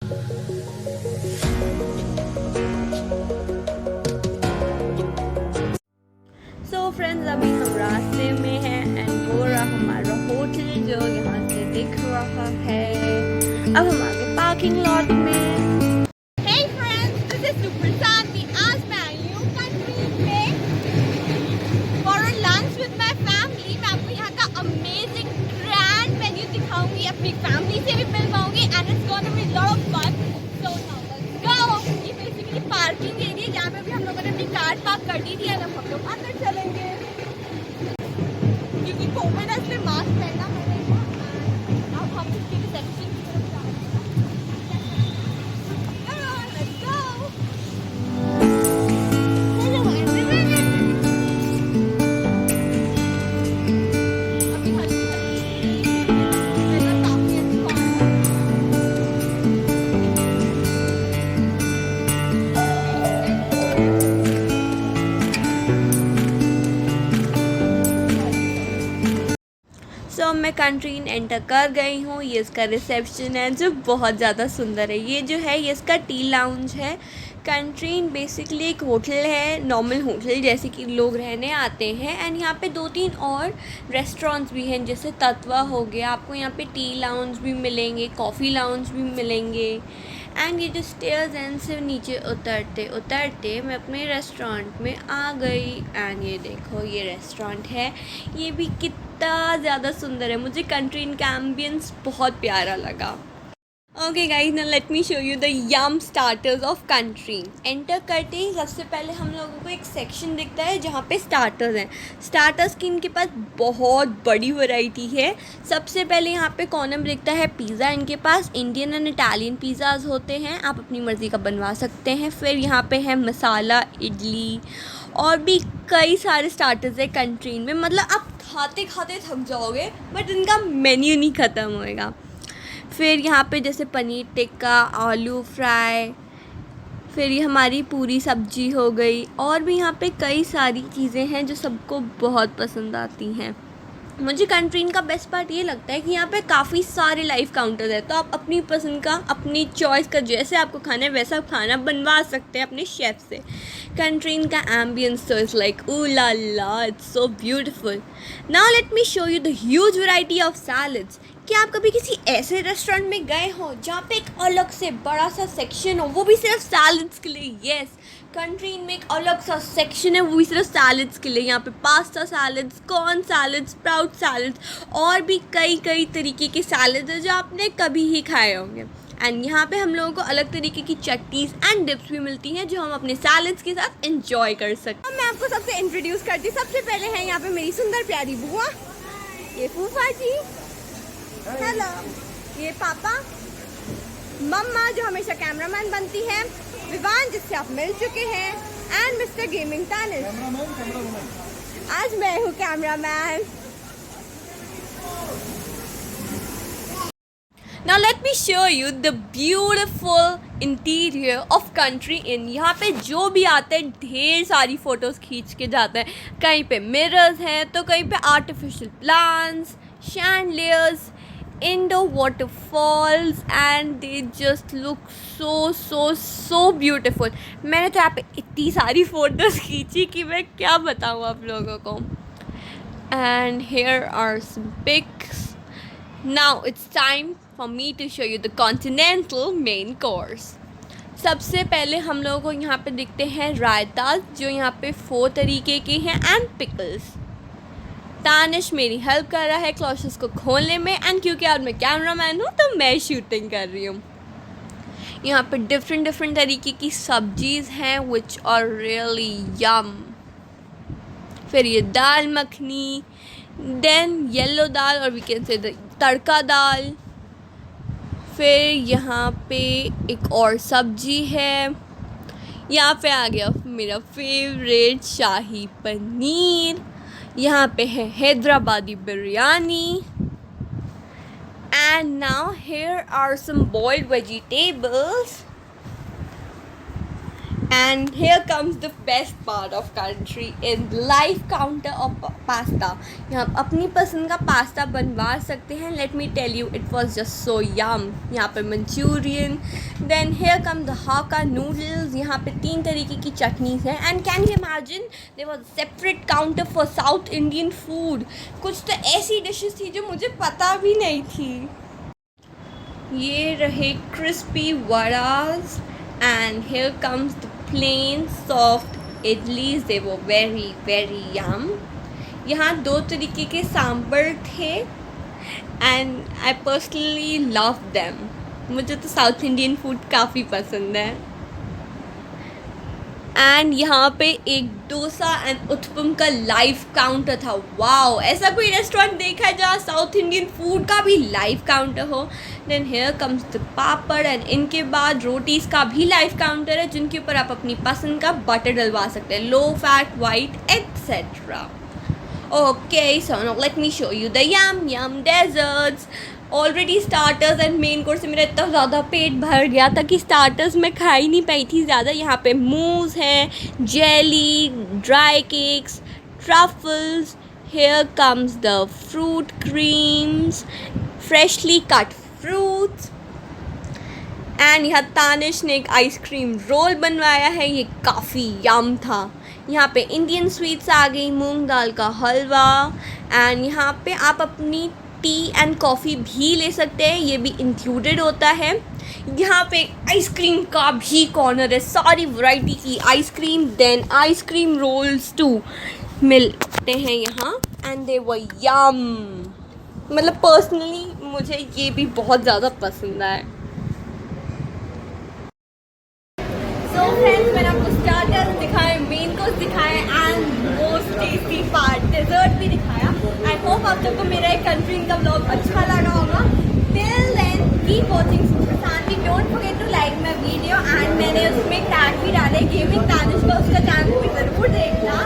So friends, अभी हम रास्ते में हैं एंड वो रहा हमारा होटल जो यहाँ से दिख रहा है। अब हम आगे पार्किंग लॉट में। Hey friends, this is Super Sanvi. आज मैं आई हूँ कंट्री में for a lunch with my family. मैं आपको यहाँ का amazing grand menu दिखाऊंगी, अपनी family से भी मिलवाऊंगी and it's gonna be lot of fun. So now let's go. ये basically parking area जहाँ पे भी हम लोगों ने अपनी कार पार्क कर दी थी और अब हम लोग अंदर चलेंगे क्योंकि कोविड है इसलिए मास्क पहनना पड़ेगा। अब हम इसकी रिसेप्शन की तरफ जा रहे हैं। Come on, let's go. अभी हल्की हल्की वेदर काफी अच्छा है। सो मैं कंट्रीन एंटर कर गई हूँ। ये इसका रिसेप्शन है जो बहुत ज़्यादा सुंदर है। ये जो है ये इसका टी लाउंज है। कंट्रीन बेसिकली एक होटल है, नॉर्मल होटल जैसे कि लोग रहने आते हैं एंड यहाँ पे 2-3 और रेस्टोरेंट्स भी हैं जैसे तत्वा हो गया। आपको यहाँ पे टी लाउंज भी मिलेंगे, कॉफ़ी लाउंज भी मिलेंगे एंड ये जो स्टेयर्स हैं सिर्फ नीचे उतरते उतरते मैं अपने रेस्टोरेंट में आ गई एंड ये देखो ये रेस्टोरेंट है। ये भी कितना ज़्यादा सुंदर है। मुझे कंट्रीन का एम्बियंस बहुत प्यारा लगा। Okay guys, now let me show you the yum starters of कंट्रीन। एंटर करते ही सबसे पहले हम लोगों को एक सेक्शन दिखता है जहाँ पे स्टार्टर्स हैं। स्टार्टर्स की इनके पास बहुत बड़ी वैरायटी है। सबसे पहले यहाँ पे कॉर्नर में दिखता है पिज़्ज़ा। इनके पास इंडियन एंड इटालियन पिज़्ज़ाज होते हैं, आप अपनी मर्ज़ी का बनवा सकते हैं। फिर यहाँ पे है मसाला इडली और भी कई सारे स्टार्टर्स है कंट्रीन में। मतलब आप खाते खाते थक जाओगे बट इनका मेन्यू नहीं ख़त्म होएगा। फिर यहाँ पे जैसे पनीर टिक्का, आलू फ्राई, फिर ये हमारी पूरी सब्जी हो गई और भी यहाँ पे कई सारी चीज़ें हैं जो सबको बहुत पसंद आती हैं। मुझे कंट्रीन का बेस्ट पार्ट ये लगता है कि यहाँ पे काफ़ी सारे लाइव काउंटर्स हैं, तो आप अपनी पसंद का, अपनी चॉइस का जैसे आपको खाना है वैसा खाना बनवा सकते हैं अपने शेफ़ से। कंट्रीन का एम्बियंस तो is like oh la la, it's so beautiful. Now let me show you the huge variety of salads. क्या आप कभी किसी ऐसे रेस्टोरेंट में गए हो जहाँ पे एक अलग से बड़ा सा सेक्शन हो, वो भी सिर्फ सैलड्स के लिए? यस, कंट्रीन में एक अलग सा सेक्शन है वो भी सिर्फ सैलड्स के लिए। यहाँ पे pasta salads, corn salads, sprout salads और भी कई कई तरीके के सैलड्स हैं जो आपने कभी ही खाए होंगे। एंड यहाँ पे हम लोगों को अलग तरीके की चटनीज एंड डिप्स भी मिलती हैं जो हम अपने सैलड्स के साथ एंजॉय कर सकते हैं। मैं आपको सबसे इंट्रोड्यूस करती हूँ। सबसे पहले है यहाँ पे मेरी सुंदर प्यारी बुआ, ये फूफा जी, हेलो, ये पापा, मम्मा जो हमेशा कैमरामैन बनती है, विवान जिससे आप मिल चुके हैं एंड मिस्टर गेमिंग तानिश। आज मैं हूँ cameraman. Now let me show you the beautiful interior of country inn। यहाँ पे जो भी आता है ढेर सारी फ़ोटोज़ खींच के जाता है। कहीं पे मिरर्स हैं तो कहीं पे artificial plants, chandeliers, Indo waterfalls and they just look so beautiful. मैंने तो यहाँ पे इतनी सारी फ़ोटोज़ खींची कि मैं क्या बताऊँ आप लोगों को। And here are some pics. Now it's time for me to show you the continental main course। सबसे पहले हम लोगों को यहाँ पे दिखते हैं रायता जो यहाँ पे 4 तरीके के हैं एंड पिकल्स। तानिश मेरी हेल्प कर रहा है क्लॉशेस को खोलने में एंड क्योंकि आज मैं कैमरामैन हूँ तो मैं शूटिंग कर रही हूँ। यहाँ पे डिफरेंट तरीके की सब्जीज़ हैं विच आर रियली यम। फिर ये दाल मखनी, देन येलो दाल और वी कैन से तड़का दाल। फिर यहाँ पे एक और सब्जी है। यहाँ पे आ गया मेरा फेवरेट शाही पनीर। यहाँ पे है Hyderabadi biryani. And now here are some boiled vegetables. And here comes the best part of country in live counter of pasta. यहाँ अपनी पसंद का पास्ता बनवा सकते हैं. Let me tell you, it was just so yum. यहाँ पर Manchurian. Then here come the Hakka noodles. यहाँ पे 3 तरीके की चटनीज हैं. And can you imagine, there was a separate counter for South Indian food. कुछ तो ऐसी डिशेस थी जो मुझे पता भी नहीं थी. ये रहे crispy vadas. And here comes the plain soft idlis. They were very very yum. यहाँ 2 तरीके के सांभर थे and I personally loved them. मुझे तो साउथ इंडियन फूड काफ़ी पसंद है. एंड यहाँ पे एक डोसा एंड उत्पम का लाइव काउंटर था. वाओ, ऐसा कोई रेस्टोरेंट देखा है जहाँ साउथ इंडियन फूड का भी लाइव काउंटर हो. Then here comes the papad and इनके बाद रोटीज़ का भी लाइव काउंटर है जिनके ऊपर आप अपनी पसंद का बटर डलवा सकते हैं. Low fat, white etcetera. Okay, so now let me show you the yum desserts. Already starters and main course से मेरा इतना ज़्यादा पेट भर गया था कि स्टार्टर्स में खा ही नहीं पाई थी ज़्यादा. यहाँ पे मूज़ हैं, jelly, dry cakes, truffles. Hair comes the fruit creams, freshly cut fruits. And यहाँ तानिश ने एक आइसक्रीम रोल बनवाया है. ये काफ़ी यम था. यहाँ पे इंडियन स्वीट्स आ गई, मूंग दाल का हलवा. एंड यहाँ पे आप अपनी टी एंड कॉफ़ी भी ले सकते हैं, ये भी इंक्लूडेड होता है. यहाँ पे आइसक्रीम का भी कॉर्नर है, सारी वैरायटी की ice cream. Then ice cream rolls too मिलते हैं यहाँ. And they were yum. मतलब पर्सनली मुझे ये भी बहुत ज़्यादा पसंद आया. सो फ्रेंड्स, मैंने आपको स्टार्टर्स दिखाए, मेन कोर्स दिखाए and most tasty part dessert भी दिखाया. आई होप आप सबको मेरा एक कंट्री का व्लॉग अच्छा लगा होगा. Till then keep watching super Shanti. Don't forget to like my video. And मैंने उसमें टैग भी डाले गेमिंग तानिश का, उसका चैनल भी ज़रूर देखना.